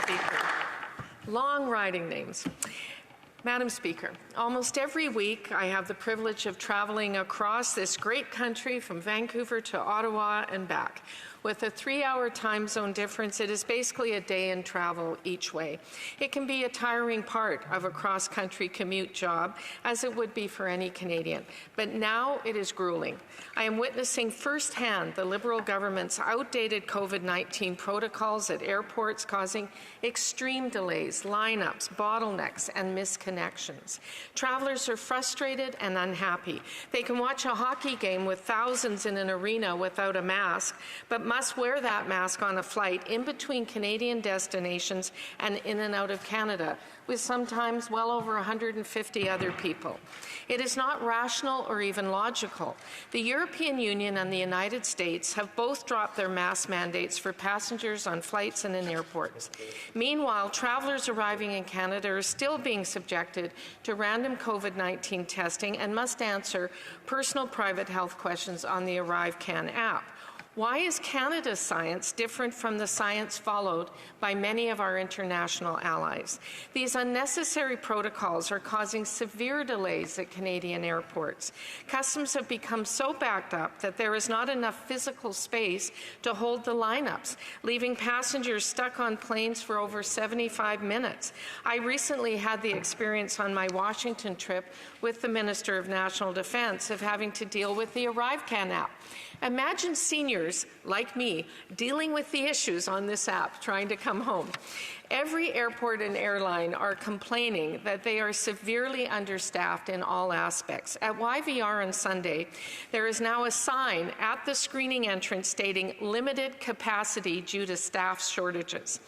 Speaker. Long riding names. Madam Speaker, almost every week I have the privilege of traveling across this great country from Vancouver to Ottawa and back. With a 3-hour time zone difference, it is basically a day in travel each way. It can be a tiring part of a cross-country commute job, as it would be for any Canadian. But now it is grueling. I am witnessing firsthand the Liberal government's outdated COVID-19 protocols at airports, causing extreme delays, lineups, bottlenecks, and misconnections. Travelers are frustrated and unhappy. They can watch a hockey game with thousands in an arena without a mask, but must wear that mask on a flight in between Canadian destinations and in and out of Canada, with sometimes well over 150 other people. It is not rational or even logical. The European Union and the United States have both dropped their mask mandates for passengers on flights and in airports. Meanwhile, travelers arriving in Canada are still being subjected to random COVID-19 testing and must answer personal private health questions on the ArriveCan app. Why is Canada's science different from the science followed by many of our international allies? These unnecessary protocols are causing severe delays at Canadian airports. Customs have become so backed up that there is not enough physical space to hold the lineups, leaving passengers stuck on planes for over 75 minutes. I recently had the experience on my Washington trip with the Minister of National Defence of having to deal with the ArriveCan app. Imagine seniors like me dealing with the issues on this app, trying to come home. Every airport and airline are complaining that they are severely understaffed in all aspects. At YVR on Sunday, there is now a sign at the screening entrance stating limited capacity due to staff shortages.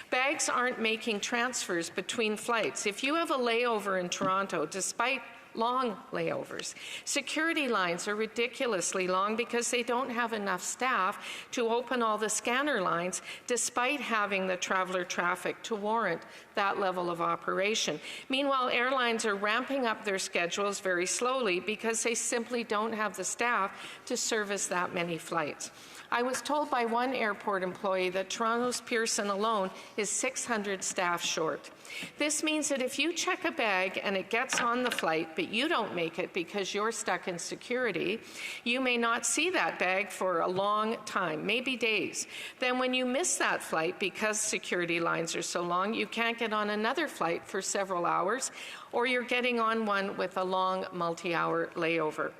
Bags aren't making transfers between flights. If you have a layover in Toronto, despite long layovers. Security lines are ridiculously long because they don't have enough staff to open all the scanner lines despite having the traveler traffic to warrant that level of operation. Meanwhile, airlines are ramping up their schedules very slowly because they simply don't have the staff to service that many flights. I was told by one airport employee that Toronto's Pearson alone is 600 staff short. This means that if you check a bag and it gets on the flight, but you don't make it because you're stuck in security, you may not see that bag for a long time, maybe days. Then when you miss that flight because security lines are so long, you can't get on another flight for several hours, or you're getting on one with a long multi-hour layover.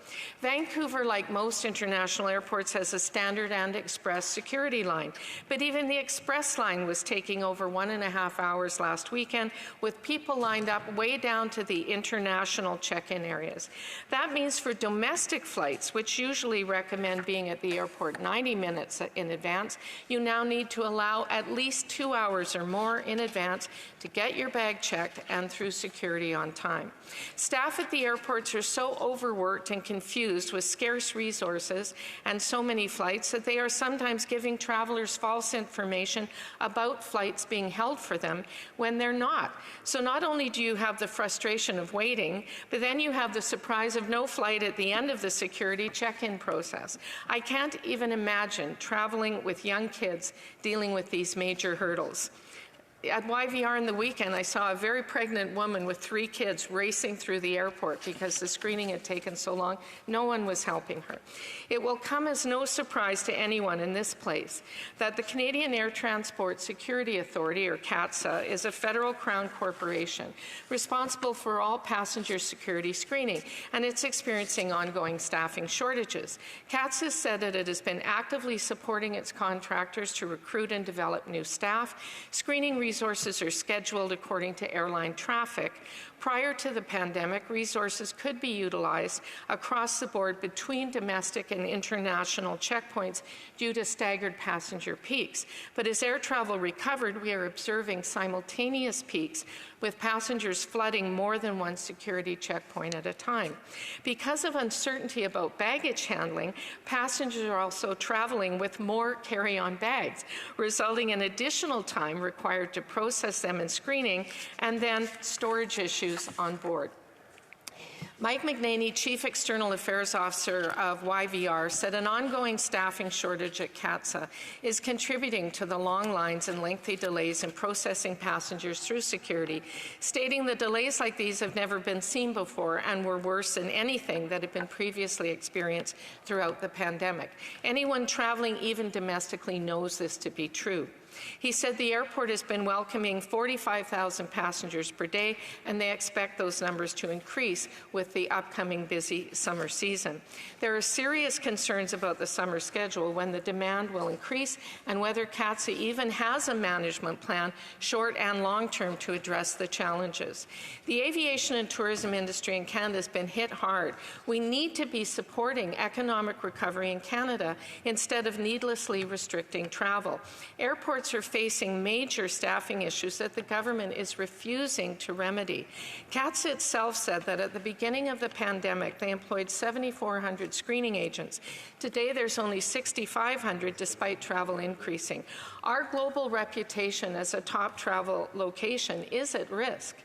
Vancouver, like most international airports, has a standard and express security line, but even the express line was taking over 1.5 hours last weekend, with people lined up way down to the international check-in areas. That means for domestic flights, which usually recommend being at the airport 90 minutes in advance, you now need to allow at least 2 hours or more in advance to get your bag checked and through security on time. Staff at the airports are so overworked and confused with scarce resources and so many flights that they are sometimes giving travelers false information about flights being held for them when they're not. So not only do you have the frustration of waiting, but then you have the surprise of no flight at the end of the security check-in process. I can't even imagine traveling with young kids dealing with these major hurdles. At YVR in the weekend, I saw a very pregnant woman with 3 kids racing through the airport because the screening had taken so long. No one was helping her. It will come as no surprise to anyone in this place that the Canadian Air Transport Security Authority, or CATSA, is a federal Crown corporation responsible for all passenger security screening, and it's experiencing ongoing staffing shortages. CATSA said that it has been actively supporting its contractors to recruit and develop new staff. Screening resources are scheduled according to airline traffic. Prior to the pandemic, resources could be utilized across the board between domestic and international checkpoints due to staggered passenger peaks. But as air travel recovered, we are observing simultaneous peaks with passengers flooding more than one security checkpoint at a time. Because of uncertainty about baggage handling, passengers are also traveling with more carry-on bags, resulting in additional time required to process them in screening and then storage issues on board. Mike McNaney, Chief External Affairs Officer of YVR, said an ongoing staffing shortage at CATSA is contributing to the long lines and lengthy delays in processing passengers through security, stating that delays like these have never been seen before and were worse than anything that had been previously experienced throughout the pandemic. Anyone traveling even domestically knows this to be true. He said the airport has been welcoming 45,000 passengers per day, and they expect those numbers to increase with the upcoming busy summer season. There are serious concerns about the summer schedule, when the demand will increase, and whether CATSA even has a management plan, short and long term, to address the challenges. The aviation and tourism industry in Canada has been hit hard. We need to be supporting economic recovery in Canada instead of needlessly restricting travel. Airports are facing major staffing issues that the government is refusing to remedy. CATSA itself said that at the beginning of the pandemic, they employed 7,400 screening agents. Today, there's only 6,500, despite travel increasing. Our global reputation as a top travel location is at risk.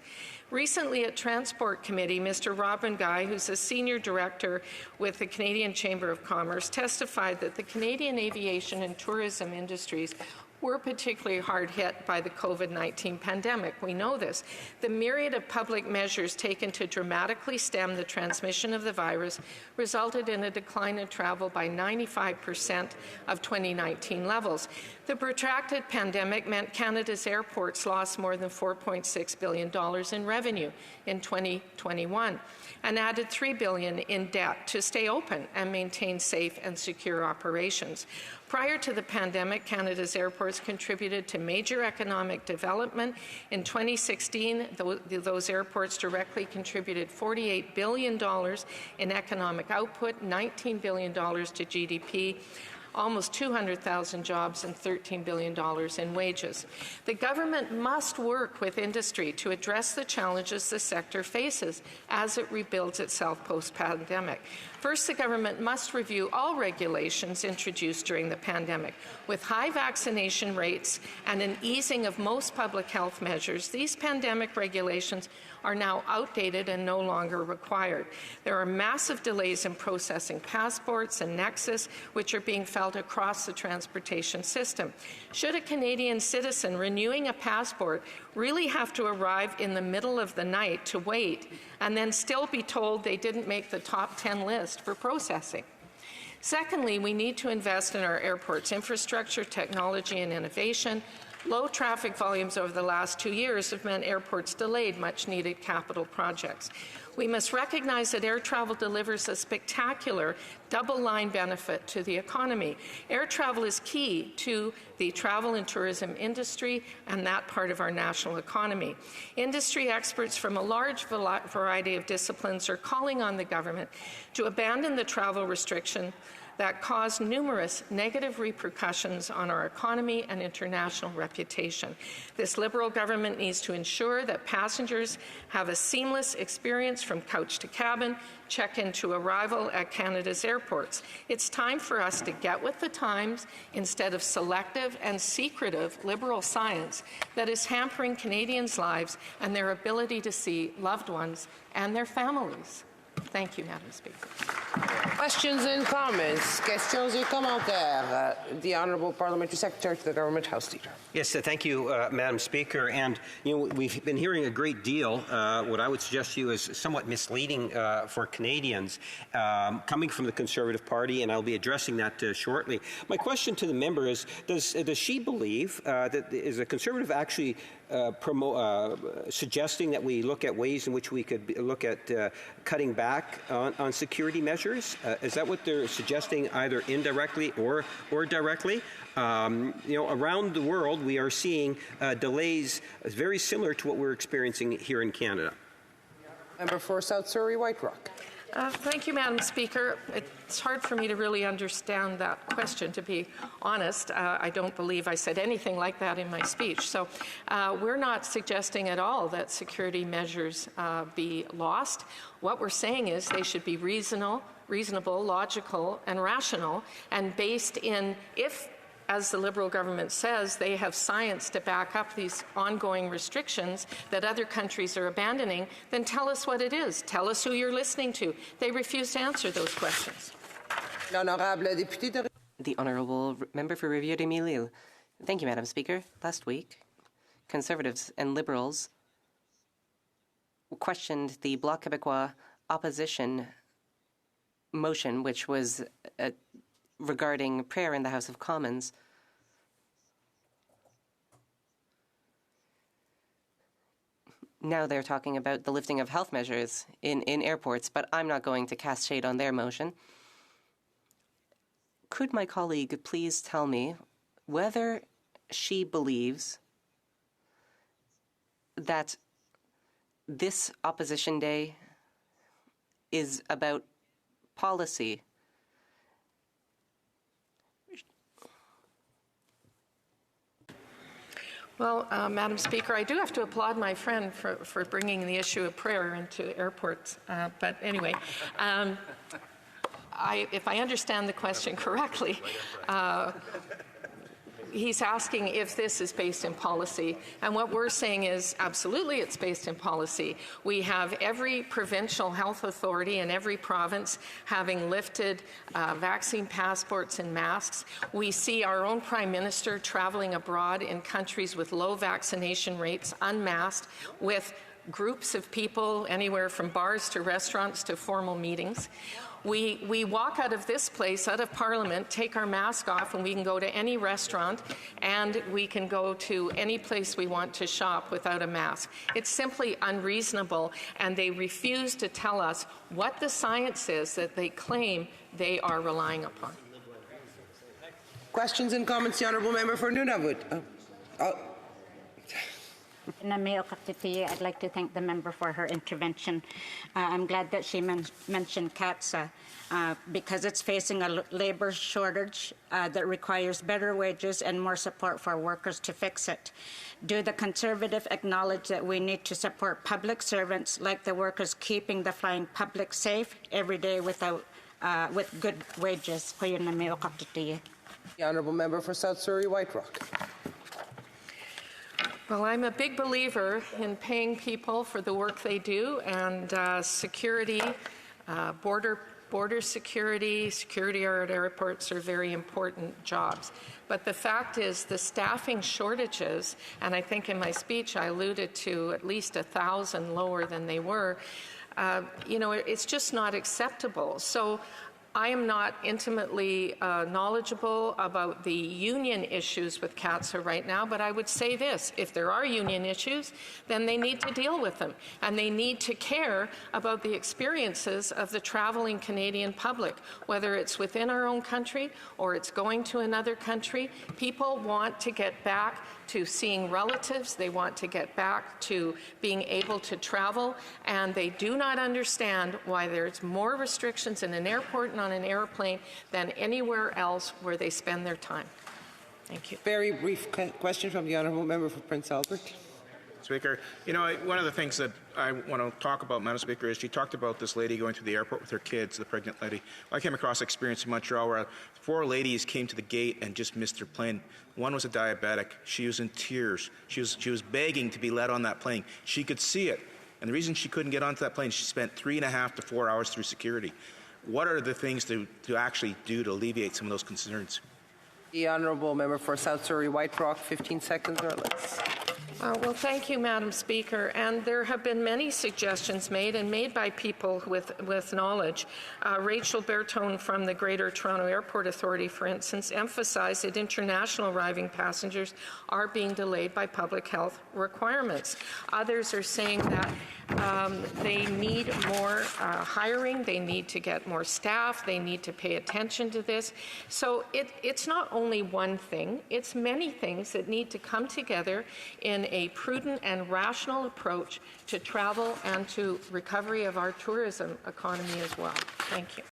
Recently at Transport Committee, Mr. Robin Guy, who's a Senior Director with the Canadian Chamber of Commerce, testified that the Canadian aviation and tourism industries were particularly hard hit by the COVID-19 pandemic. We know this. The myriad of public measures taken to dramatically stem the transmission of the virus resulted in a decline in travel by 95% of 2019 levels. The protracted pandemic meant Canada's airports lost more than $4.6 billion in revenue in 2021 and added $3 billion in debt to stay open and maintain safe and secure operations. Prior to the pandemic, Canada's airports contributed to major economic development. In 2016, those airports directly contributed $48 billion in economic output, $19 billion to GDP, almost 200,000 jobs and $13 billion in wages. The government must work with industry to address the challenges the sector faces as it rebuilds itself post-pandemic. First, the government must review all regulations introduced during the pandemic. With high vaccination rates and an easing of most public health measures, these pandemic regulations are now outdated and no longer required. There are massive delays in processing passports and Nexus, which are being felt across the transportation system. Should a Canadian citizen renewing a passport really have to arrive in the middle of the night to wait and then still be told they didn't make the top 10 list for processing? Secondly, we need to invest in our airports' infrastructure, technology, and innovation. Low traffic volumes over the last 2 years have meant airports delayed much-needed capital projects. We must recognize that air travel delivers a spectacular double-line benefit to the economy. Air travel is key to the travel and tourism industry and that part of our national economy. Industry experts from a large variety of disciplines are calling on the government to abandon the travel restriction that caused numerous negative repercussions on our economy and international reputation. This Liberal government needs to ensure that passengers have a seamless experience from couch to cabin, check-in to arrival at Canada's airports. It's time for us to get with the times instead of selective and secretive Liberal science that is hampering Canadians' lives and their ability to see loved ones and their families. Thank you, Madam Speaker. Questions and comments. Questions et commentaires. The Honourable Parliamentary Secretary to the Government House Leader. Yes, thank you, Madam Speaker. And we've been hearing a great deal. What I would suggest to you is somewhat misleading for Canadians, coming from the Conservative Party, and I'll be addressing that shortly. My question to the member is: does she believe that is a Conservative actually suggesting that we look at ways in which we could look at cutting back on security measures? Is that what they're suggesting, either indirectly or directly? Around the world, we are seeing delays very similar to what we're experiencing here in Canada. Member for South Surrey, White Rock. Thank you, Madam Speaker. It's hard for me to really understand that question, to be honest. I don't believe I said anything like that in my speech. So we're not suggesting at all that security measures be lost. What we're saying is they should be reasonable, logical, and rational, and based in, if as the Liberal government says, they have science to back up these ongoing restrictions that other countries are abandoning, then tell us what it is. Tell us who you're listening to. They refuse to answer those questions. The Honourable Member for Rivière-des-Mille. Thank you, Madam Speaker. Last week, Conservatives and Liberals questioned the Bloc Québécois opposition motion, which was regarding prayer in the House of Commons. Now they're talking about the lifting of health measures in airports, but I'm not going to cast shade on their motion. Could my colleague please tell me whether she believes that this opposition day is about policy? Well, Madam Speaker, I do have to applaud my friend for bringing the issue of prayer into airports. But anyway, if I understand the question correctly, he's asking if this is based in policy. And what we're saying is absolutely it's based in policy. We have every provincial health authority in every province having lifted vaccine passports and masks. We see our own Prime Minister traveling abroad in countries with low vaccination rates, unmasked, with groups of people anywhere from bars to restaurants to formal meetings. We walk out of this place, out of Parliament, take our mask off, and we can go to any restaurant, and we can go to any place we want to shop without a mask. It's simply unreasonable, and they refuse to tell us what the science is that they claim they are relying upon. Questions and comments, the Honourable Member for Nunavut. I'd like to thank the member for her intervention. I'm glad that she mentioned CATSA because it's facing a labour shortage that requires better wages and more support for workers to fix it. Do the Conservative acknowledge that we need to support public servants like the workers keeping the flying public safe every day with good wages? The Honourable Member for South Surrey White Rock. Well, I'm a big believer in paying people for the work they do, and security, border security at airports are very important jobs. But the fact is the staffing shortages, and I think in my speech I alluded to at least 1,000 lower than they were, it's just not acceptable. So I am not intimately knowledgeable about the union issues with CATSA right now, but I would say this: if there are union issues, then they need to deal with them, and they need to care about the experiences of the traveling Canadian public, whether it's within our own country or it's going to another country. People want to get back to seeing relatives, they want to get back to being able to travel, and they do not understand why there's more restrictions in an airport and on an airplane than anywhere else where they spend their time. Thank you. Very brief question from the Honourable Member for Prince Albert. Speaker, one of the things that I want to talk about, Madam Speaker, is she talked about this lady going to the airport with her kids, the pregnant lady. I came across an experience in Montreal where 4 ladies came to the gate and just missed their plane. One was a diabetic. She was in tears. She was begging to be let on that plane. She could see it. And the reason she couldn't get onto that plane, she spent 3.5 to 4 hours through security. What are the things to actually do to alleviate some of those concerns? The Honourable Member for South Surrey White Rock, 15 seconds or less. Well, thank you, Madam Speaker. And there have been many suggestions made, and made by people with knowledge. Rachel Bertone from the Greater Toronto Airport Authority, for instance, emphasized that international arriving passengers are being delayed by public health requirements. Others are saying that they need more hiring, they need to get more staff, they need to pay attention to this. So it's not only one thing, it's many things that need to come together in a prudent and rational approach to travel and to recovery of our tourism economy as well. Thank you.